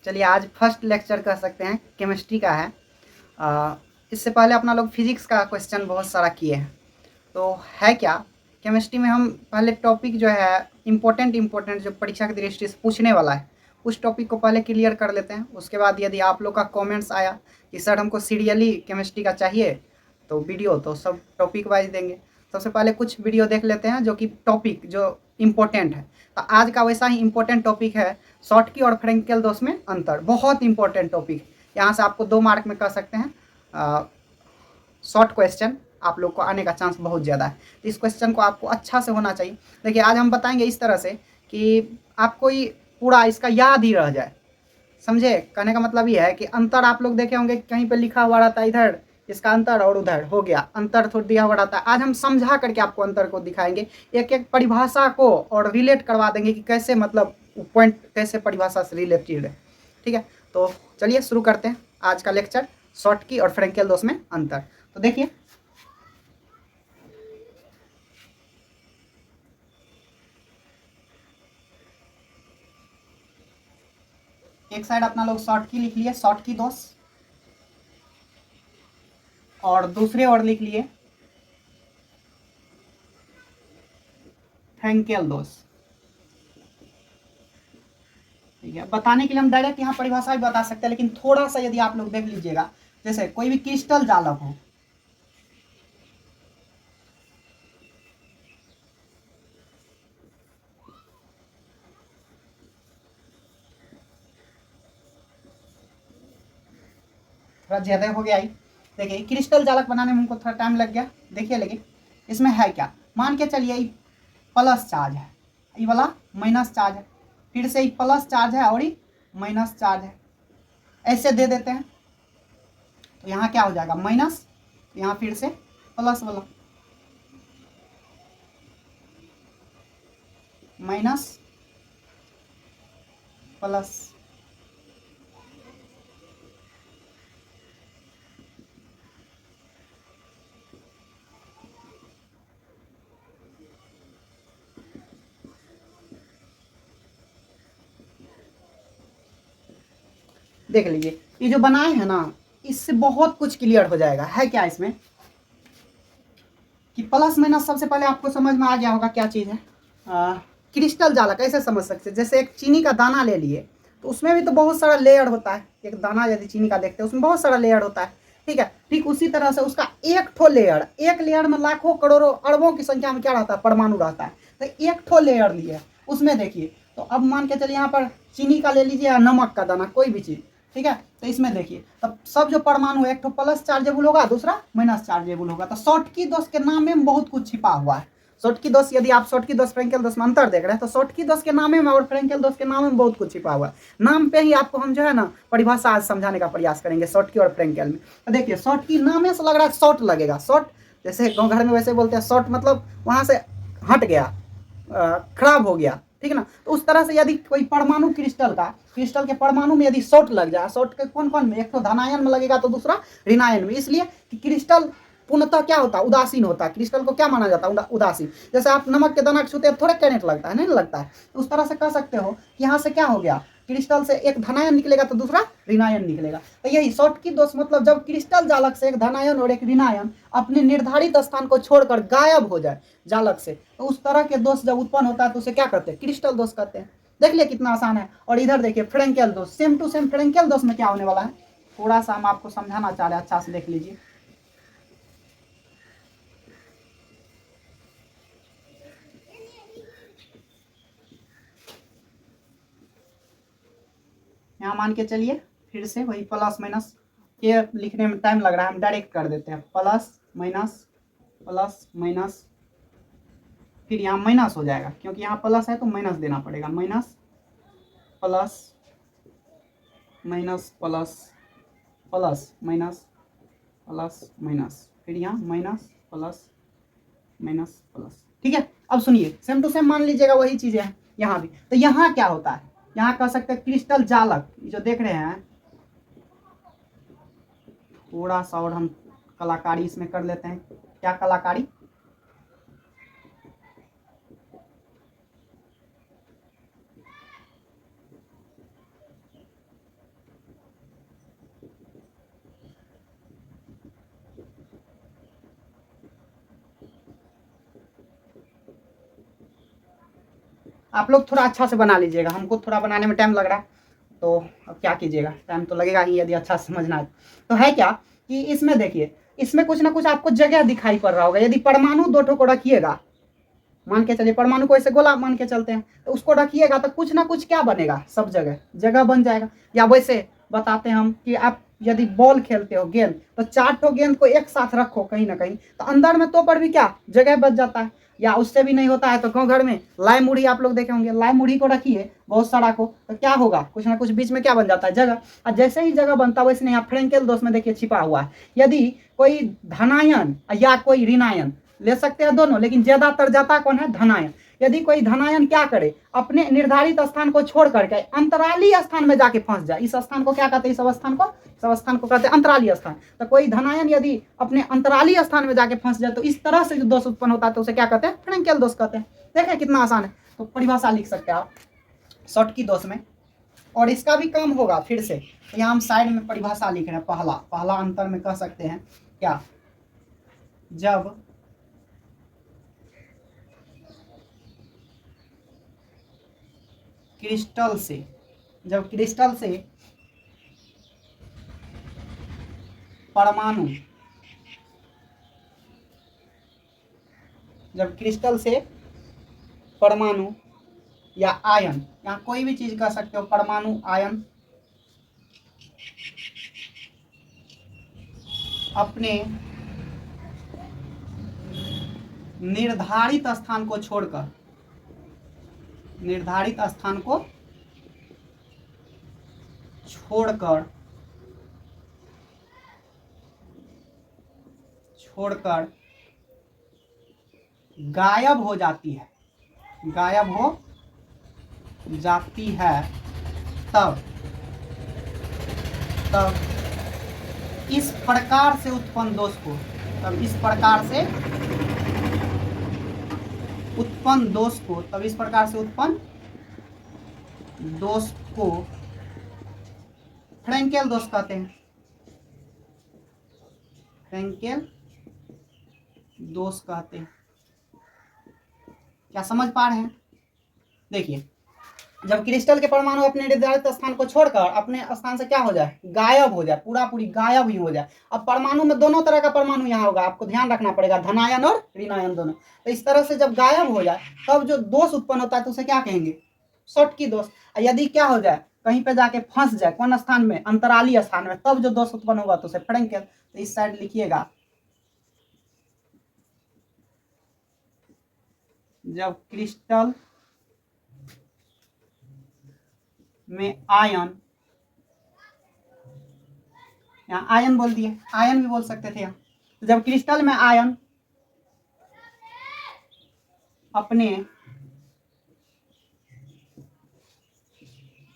चलिए आज first lecture कह सकते हैं केमिस्ट्री का है। इससे पहले अपना लोग फिजिक्स का क्वेश्चन बहुत सारा किए हैं। तो है क्या केमिस्ट्री में हम पहले टॉपिक जो है इम्पोर्टेंट जो परीक्षा की दृष्टि से पूछने वाला है उस टॉपिक को पहले क्लियर कर लेते हैं। उसके बाद यदि आप लोग का कमेंट्स आया कि सर हमको सीरियली केमिस्ट्री का चाहिए तो वीडियो तो सब टॉपिक वाइज देंगे। सबसे पहले कुछ वीडियो देख लेते हैं जो कि टॉपिक जो इम्पोर्टेंट है। तो आज का वैसा ही इम्पोर्टेंट टॉपिक है शॉर्टकी और फ्रेंकेल दोष में अंतर। बहुत इंपॉर्टेंट टॉपिक, यहाँ से आपको 2 मार्क में कह सकते हैं शॉर्ट क्वेश्चन आप लोग को आने का चांस बहुत ज़्यादा है। तो इस क्वेश्चन को आपको अच्छा से होना चाहिए। देखिए आज हम बताएंगे इस तरह से कि आपको ही पूरा इसका याद ही रह जाए। समझे? कहने का मतलब ये है कि अंतर आप लोग देखे होंगे कहीं पे लिखा हुआ रहता है इधर इसका अंतर और उधर हो गया अंतर थोड़ा दिया हुआ रहता है। आज हम समझा करके आपको अंतर को दिखाएंगे, एक एक परिभाषा को और रिलेट करवा देंगे कि कैसे मतलब पॉइंट कैसे परिभाषा से रिलेटेड है। ठीक है, तो चलिए शुरू करते हैं आज का लेक्चर शॉर्टकी और फ्रेंकेल दोष में अंतर। तो देखिए एक साइड अपना लोग शॉर्टकी लिख लिए शॉर्टकी दोष, और दूसरे ओर लिख लिए फ्रेंकेल दोष। ठीक है, बताने के लिए हम डायरेक्ट यहाँ परिभाषा भी बता सकते हैं, लेकिन थोड़ा सा यदि आप लोग देख लीजिएगा, जैसे कोई भी क्रिस्टल जालक हो, थोड़ा ज्यादा हो गया ही। देखिए क्रिस्टल जालक बनाने में हमको थोड़ा टाइम लग गया। देखिए लेकिन इसमें है क्या, मान के चलिए ये प्लस चार्ज है, ये वाला माइनस चार्ज है, फिर से ये प्लस चार्ज है और ये माइनस चार्ज है, ऐसे दे देते हैं। तो यहाँ क्या हो जाएगा माइनस, यहाँ फिर से प्लस वाला माइनस प्लस। देख लीजिए ये जो बनाए हैं ना, इससे बहुत कुछ क्लियर हो जाएगा। है क्या इसमें कि प्लस माइनस सबसे पहले आपको समझ में आ गया होगा क्या चीज़ है। क्रिस्टल जालक कैसे समझ सकते हैं, जैसे एक चीनी का दाना ले लिए तो उसमें भी तो बहुत सारा लेयर होता है। एक दाना यदि चीनी का देखते हैं उसमें बहुत सारा लेयर होता है। ठीक है, ठीक उसी तरह से उसका एक ठो लेयर, एक लेयर में लाखों करोड़ों अरबों की संख्या में क्या रहता है परमाणु रहता है। तो एक ठो लेयर लिए उसमें देखिए, तो अब मान के चलिए यहाँ पर चीनी का ले लीजिए या नमक का दाना कोई भी चीज़। ठीक है, तो इसमें देखिए तब सब जो परमाणु है एक तो प्लस चार्जेबल होगा दूसरा माइनस चार्जेबल होगा। तो शॉर्टकी दोष के नाम में बहुत कुछ छिपा हुआ है। शॉर्टकी दोष यदि आप शॉर्टकी दोष फ्रेंकेल दोष में अंतर देख रहे हैं तो शॉर्टकी दोष के नाम में और फ्रेंकेल दोष के नाम में बहुत कुछ छिपा हुआ है। नाम पे ही आपको हम जो है ना परिभाषा आज समझाने का प्रयास करेंगे शॉर्टकी और फ्रेंकेल में। तो देखिए शॉर्टकी नाम से लग रहा है शॉर्ट लगेगा, शॉर्ट जैसे गाँव घर में वैसे बोलते हैं शॉर्ट मतलब वहाँ से हट गया, खराब हो गया। ठीक है ना, तो उस तरह से यदि कोई परमाणु क्रिस्टल के परमाणु में यदि शॉर्ट लग जाए, शॉर्ट के कौन कौन में, एक तो धनायन में लगेगा तो दूसरा ऋणायन में, इसलिए कि क्रिस्टल पूर्णतः क्या होता है उदासीन होता है। क्रिस्टल को क्या माना जाता है उदासीन। जैसे आप नमक के दाना छूते हैं थोड़े करंट लगता है, नहीं लगता है। उस तरह से कह सकते हो कि यहाँ से क्या हो गया, क्रिस्टल से एक धनायन निकलेगा तो दूसरा ऋणायन निकलेगा। तो यही शॉर्टकी दोष मतलब जब क्रिस्टल जालक से एक धनायन और एक ऋणायन अपने निर्धारित स्थान को छोड़कर गायब हो जाए जालक से, तो उस तरह के दोष जब उत्पन्न होता है तो उसे क्या कहते हैं क्रिस्टल दोष कहते हैं। देख लिया कितना आसान है। और इधर देखिए फ्रेंकेल दोष, सेम टू सेम फ्रेंकेल दोष में क्या होने वाला है, थोड़ा सा हम आपको समझाना चाह रहे हैं, अच्छा से देख लीजिए। यहाँ मान के चलिए फिर से वही प्लस माइनस, ये लिखने में टाइम लग रहा है हम डायरेक्ट कर देते हैं प्लस माइनस, फिर यहाँ माइनस हो जाएगा क्योंकि यहाँ प्लस है तो माइनस देना पड़ेगा, minus plus minus plus plus minus plus minus, फिर यहाँ माइनस प्लस माइनस प्लस। ठीक है, अब सुनिए सेम टू सेम मान लीजिएगा वही चीजें हैं यहाँ भी। तो यहाँ क्या होता है, यहाँ कह सकते हैं क्रिस्टल जालक जो देख रहे हैं, थोड़ा सा और हम कलाकारी इसमें कर लेते हैं। क्या कलाकारी, आप लोग थोड़ा अच्छा से बना लीजिएगा, हमको थोड़ा बनाने में टाइम लग रहा है, तो अब क्या कीजिएगा, टाइम तो लगेगा ही यदि अच्छा से समझना है। तो है क्या कि इसमें देखिए, इसमें कुछ ना कुछ आपको जगह दिखाई पड़ रहा होगा। यदि परमाणु दो ठो को रखिएगा, मान के चलिए परमाणु को ऐसे गोला मान के चलते हैं, तो उसको रखिएगा तो कुछ ना कुछ क्या बनेगा, सब जगह जगह बन जाएगा। या वैसे बताते हैं हम कि आप यदि बॉल खेलते हो, गेंद, तो 4 ठो गेंद को एक साथ रखो कहीं ना कहीं, तो अंदर में तो पर भी क्या जगह बच जाता है। या उससे भी नहीं होता है तो गाँव घर में लाई मुढ़ी आप लोग देखे होंगे, लाई मुढ़ी को रखिए बहुत सारा को, तो क्या होगा, कुछ ना कुछ बीच में क्या बन जाता है, जगह। और जैसे ही जगह बनता है वैसे नहीं, यहाँ फ्रेंकेल दोष में देखिए छिपा हुआ है। यदि कोई धनायन या कोई ऋणायन ले सकते हैं दोनों, लेकिन ज्यादातर जाता कौन है, धनायन। यदि कोई धनायन क्या करे, अपने निर्धारित स्थान को छोड़ करके अंतराली स्थान में जाके फंस जाए, इस स्थान को क्या कहते हैं, इस अवस्थान को कहते हैं अंतराली स्थान। तो कोई धनायन यदि अपने अंतराली स्थान में जाके फंस जाए, तो इस तरह से जो दोष उत्पन्न होता है तो उसे क्या कहते हैं, फ्रेंकेल दोष कहते हैं। देखें कितना आसान है। तो परिभाषा लिख सकते हैं आप शॉर्ट की दोष में, और इसका भी काम होगा फिर से। तो यहाँ हम साइड में परिभाषा लिख रहे हैं। पहला अंतर में कह सकते हैं क्या, जब क्रिस्टल से परमाणु, जब क्रिस्टल से परमाणु या आयन, यहाँ कोई भी चीज कह सकते हो, परमाणु, आयन, अपने निर्धारित स्थान को छोड़कर गायब हो जाती है, तब इस प्रकार से उत्पन्न दोष को, फ्रेंकेल दोष कहते हैं। क्या समझ पा रहे हैं? देखिए, जब क्रिस्टल के परमाणु अपने निर्धारित स्थान को छोड़कर अपने स्थान से क्या हो जाए, गायब हो जाए, पूरा पूरी गायब ही हो जाए। अब परमाणु में दोनों तरह का परमाणु यहाँ होगा, आपको ध्यान रखना पड़ेगा, धनायन और ऋणायन दोनों। तो इस तरह से जब गायब हो जाए तब जो दोष उत्पन्न होता है तो उसे क्या कहेंगे, शॉर्टकी दोष। यदि क्या हो जाए, कहीं पे जाके फंस जाए, कौन स्थान में, अंतराली स्थान में, तब जो दोष उत्पन्न होगा तो उसे फ्रेंकेल। तो इस साइड लिखिएगा, जब क्रिस्टल में आयन, यहाँ आयन बोल दिए, आयन भी बोल सकते थे यहाँ। तो जब क्रिस्टल में आयन अपने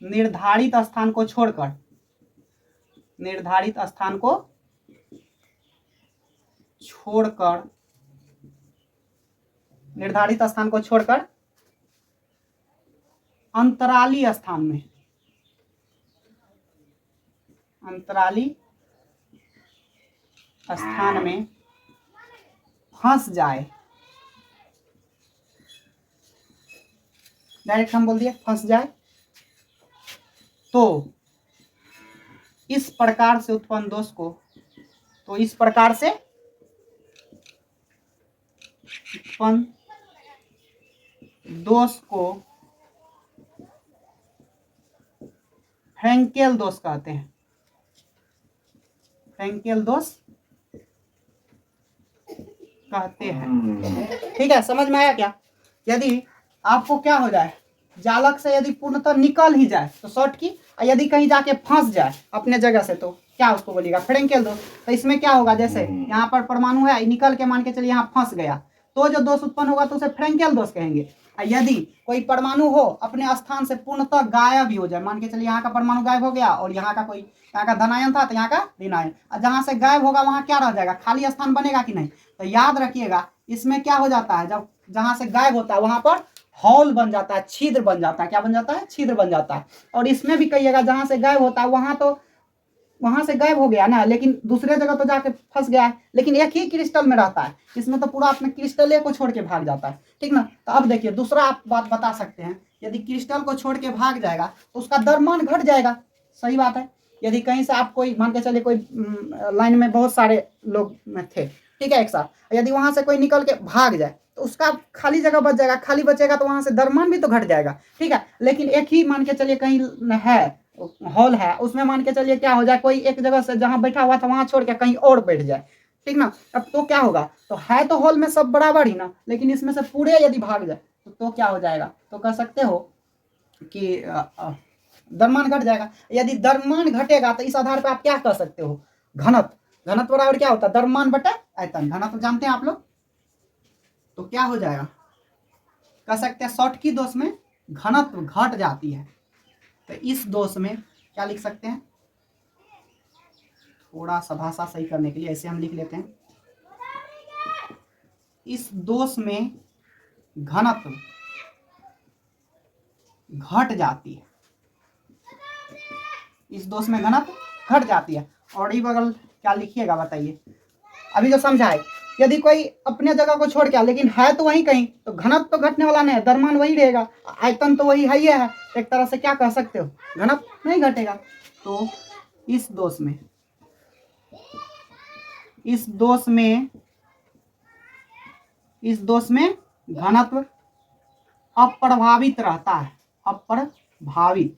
निर्धारित स्थान को छोड़कर अंतराली स्थान में फंस जाए, डायरेक्ट हम बोल दिए फंस जाए, तो इस प्रकार से उत्पन्न दोष को, फ्रेंकेल दोष कहते हैं। ठीक है, समझ में आया क्या? यदि आपको क्या हो जाए, जालक से यदि पूर्णतः निकल ही जाए तो शॉर्ट की, यदि कहीं जाके फंस जाए अपने जगह से तो क्या उसको बोलिएगा, फ्रेंकेल दोष। तो इसमें क्या होगा, जैसे यहाँ पर परमाणु है, निकल के मान के चलिए यहाँ फंस गया, तो जो दोष उत्पन्न होगा तो उसे फ्रेंकेल दोष कहेंगे। यदि कोई परमाणु हो अपने स्थान से पूर्णतः गायब ही हो जाए, मान के चलिए यहाँ का परमाणु गायब हो गया और यहाँ का धनायन था तो यहाँ का ऋणायन, जहाँ से गायब होगा वहाँ क्या रह जाएगा, खाली स्थान बनेगा कि नहीं। तो याद रखिएगा, इसमें क्या हो जाता है, जब जहाँ से गायब होता है वहां पर हॉल बन जाता है, छिद्र बन जाता है। क्या बन जाता है, छिद्र बन जाता है। और इसमें भी कहिएगा, जहां से गायब होता है वहां तो वहां से गायब हो गया ना, लेकिन दूसरे जगह तो जाके फंस गया है, लेकिन एक ही क्रिस्टल में रहता है। इसमें तो पूरा अपने क्रिस्टल को छोड़ के भाग जाता है, ठीक ना। तो अब देखिए दूसरा आप बात बता सकते हैं, यदि क्रिस्टल को छोड़ के भाग जाएगा तो उसका द्रव्यमान घट जाएगा, सही बात है। यदि कहीं से आप कोई मान के चलिए कोई लाइन में बहुत सारे लोग थे, ठीक है, एक साथ, यदि वहां से कोई निकल के भाग जाए तो उसका खाली जगह बच जाएगा, खाली बचेगा तो वहां से द्रव्यमान भी तो घट जाएगा, ठीक है। लेकिन एक ही मान के चलिए कहीं है हॉल है, उसमें मान के चलिए क्या हो जाए, कोई एक जगह से जहां बैठा हुआ था वहां छोड़ के कहीं और बैठ जाए, ठीक ना। अब तो क्या होगा, तो है तो हॉल में सब बराबर ही ना, लेकिन इसमें से पूरे यदि भाग जाए तो क्या हो जाएगा, तो कह सकते हो कि द्रव्यमान घट जाएगा। यदि द्रव्यमान घटेगा तो इस आधार पर आप क्या कह सकते हो, घनत्व, घनत्व बराबर क्या होता है, द्रव्यमान बटे आयतन, घनत्व जानते हैं आप लोग। तो क्या हो जाएगा, कह सकते हैं शॉर्टकी दोष में घनत्व घट जाती है। तो इस दोष में क्या लिख सकते हैं, थोड़ा सा भाषा सही करने के लिए ऐसे हम लिख लेते हैं, इस दोष में घनत्व घट जाती है, इस दोष में घनत्व घट जाती है। और ई बगल क्या लिखिएगा बताइए, अभी जो समझाए, यदि कोई अपने जगह को छोड़ के लेकिन है तो वहीं कहीं, तो घनत्व तो घटने वाला नहीं है, द्रव्यमान वही रहेगा, आयतन तो वही है ही है, एक तरह से क्या कह सकते हो, घनत्व नहीं घटेगा। तो इस दोष में, इस दोष में, इस दोष में घनत्व अप्रभावित रहता है, अप्रभावित,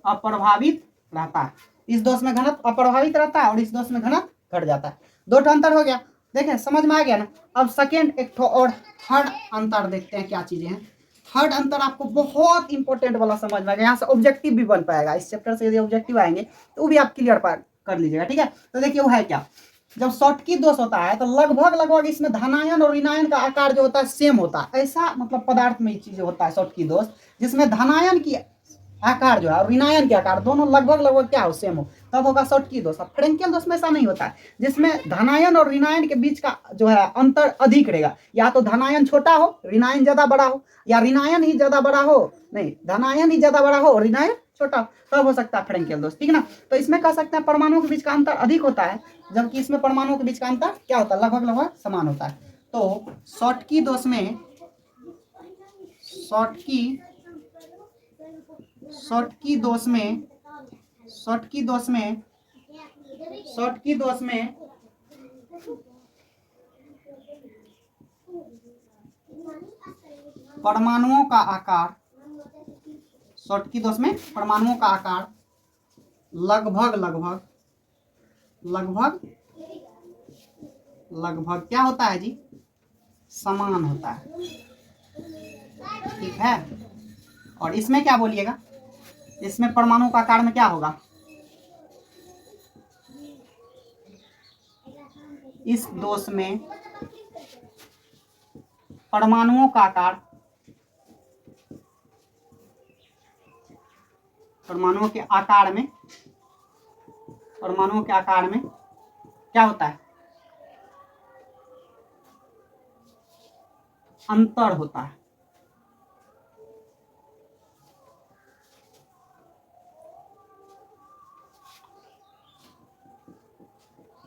अप्रभावित रहता है। इस दोष में घनत्व अप्रभावित रहता है और इस दोष में घनत्व घट जाता है। दो अंतर हो गया, देखें समझ में आ गया ना। अब सेकेंड एक और थर्ड अंतर देखते हैं क्या चीजें हैं। थर्ड अंतर आपको बहुत इंपॉर्टेंट वाला समझ में आ गया, यहाँ से ऑब्जेक्टिव भी बन पाएगा, इस चैप्टर से यदि ऑब्जेक्टिव आएंगे तो वो भी आप क्लियर कर लीजिएगा, ठीक है। तो देखिए वो है क्या, जब शॉर्टकी दोष होता है तो लगभग इसमें धनायन और ऋणायन का आकार जो होता है सेम होता है, ऐसा मतलब पदार्थ में ये चीज होता है शॉर्टकी दोष, जिसमें धनायन की आकार जो है और ऋणायन के आकार दोनों लगभग क्या हो, सेम हो, तब होगा शॉर्टकी दोष। अब फ्रेंकेल दोष में ऐसा नहीं होता है, जिसमें धनायन और ऋणायन के बीच का जो है अंतर अधिक रहेगा, या तो धनायन छोटा हो ऋणायन ज्यादा बड़ा हो, या ऋणायन ही ज्यादा बड़ा हो, नहीं धनायन ही ज्यादा बड़ा हो और ऋणायन छोटा, तब हो सकता है फ्रेंकेल दोष, ठीक ना। तो इसमें कह सकते हैं परमाणुओं के बीच का अंतर अधिक होता है, जबकि इसमें परमाणुओं के बीच का अंतर क्या होता है, लगभग समान होता है। तो शॉर्टकी दोष में, शॉर्टकी दोष में परमाणुओं का आकार, शॉर्टकी दोष में परमाणुओं का आकार लगभग क्या होता है जी, समान होता है, ठीक है। और इसमें क्या बोलिएगा, इसमें परमाणु का आकार में क्या होगा, इस दोष में परमाणुओं का आकार, परमाणुओं के आकार में क्या होता है, अंतर होता है।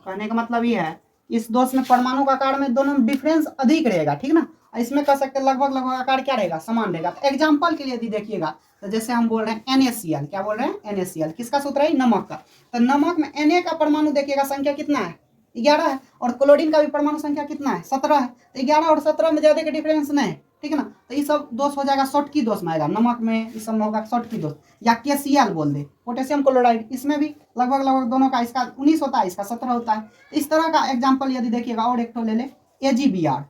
कहने का मतलब ये है, इस दोष में परमाणु का आकार में दोनों में डिफरेंस अधिक रहेगा, ठीक ना। इसमें कह सकते हैं लगभग आकार क्या रहेगा, समान रहेगा। तो एग्जांपल के लिए यदि देखिएगा, तो जैसे हम बोल रहे हैं NaCl, क्या बोल रहे हैं, NaCl किसका सूत्र है, नमक का। तो नमक में Na का परमाणु देखिएगा संख्या कितना है, 11 है, और क्लोरीन का भी परमाणु संख्या कितना है, 17 है। तो 11 और 17 में ज्यादा का डिफरेंस नहीं है, ठीक है ना। तो ये सब दोष हो जाएगा शॉर्टकी दोष में आएगा, नमक में इस सब में होगा शॉर्टकी दोष। या KCl बोल दे, पोटेशियम क्लोराइड, इसमें भी लगभग दोनों का, इसका 19 होता है, इसका 17 होता है। इस तरह का एग्जाम्पल यदि देखिएगा, और एक तो ले ले AgBr,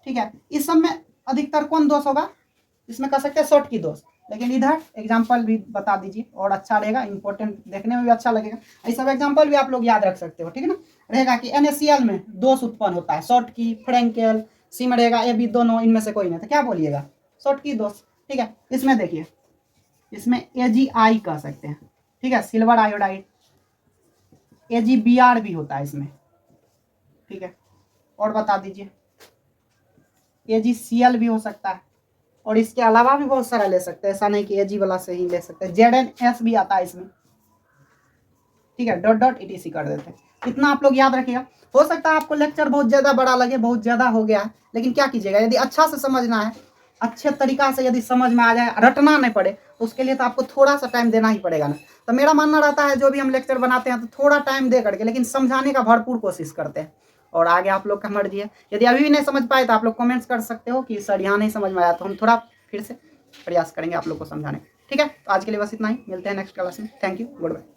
ठीक है। इस सब में अधिकतर कौन दोष होगा, इसमें कह सकते हैं शॉर्टकी दोष। लेकिन इधर एग्जाम्पल भी बता दीजिए और अच्छा रहेगा, इंपॉर्टेंट देखने में भी अच्छा लगेगा। ये सब एग्जाम्पल भी आप लोग याद रख सकते हो, ठीक है ना। रहेगा कि NaCl में दोष उत्पन्न होता है, शॉर्टकी, फ्रेंकेल, सी में रहेगा AB, दोनों इनमें से कोई नहीं, तो क्या बोलिएगा, शॉर्टकी दोष, ठीक है। इसमें देखिए, इसमें AgI कह सकते हैं, ठीक है, सिल्वर आयोडाइड। AgBr भी होता है इसमें, ठीक है। और बता दीजिए, AgCl भी हो सकता है, और इसके अलावा भी बहुत सारा ले सकते हैं, ऐसा नहीं कि AG वाला से ही ले सकते हैं। ZNS भी आता है इसमें, ठीक है, .etc कर देते हैं। इतना आप लोग याद रखिएगा। हो सकता है आपको लेक्चर बहुत ज़्यादा बड़ा लगे, बहुत ज़्यादा हो गया है, लेकिन क्या कीजिएगा, यदि अच्छा से समझना है, अच्छे तरीका से यदि समझ में आ जाए, रटना नहीं पड़े, तो उसके लिए तो आपको थोड़ा सा टाइम देना ही पड़ेगा ना। तो मेरा मानना रहता है जो भी हम लेक्चर बनाते हैं तो थोड़ा टाइम दे करके, लेकिन समझाने का भरपूर कोशिश करते हैं। और आगे आप लोग का मर्जी है, यदि अभी भी नहीं समझ पाए तो आप लोग कमेंट्स कर सकते हो कि सर यहाँ नहीं समझ में आया, तो हम थोड़ा फिर से प्रयास करेंगे आप लोग को समझाने। ठीक है, तो आज के लिए बस इतना ही, मिलते हैं नेक्स्ट क्लास में। Thank you, good bye.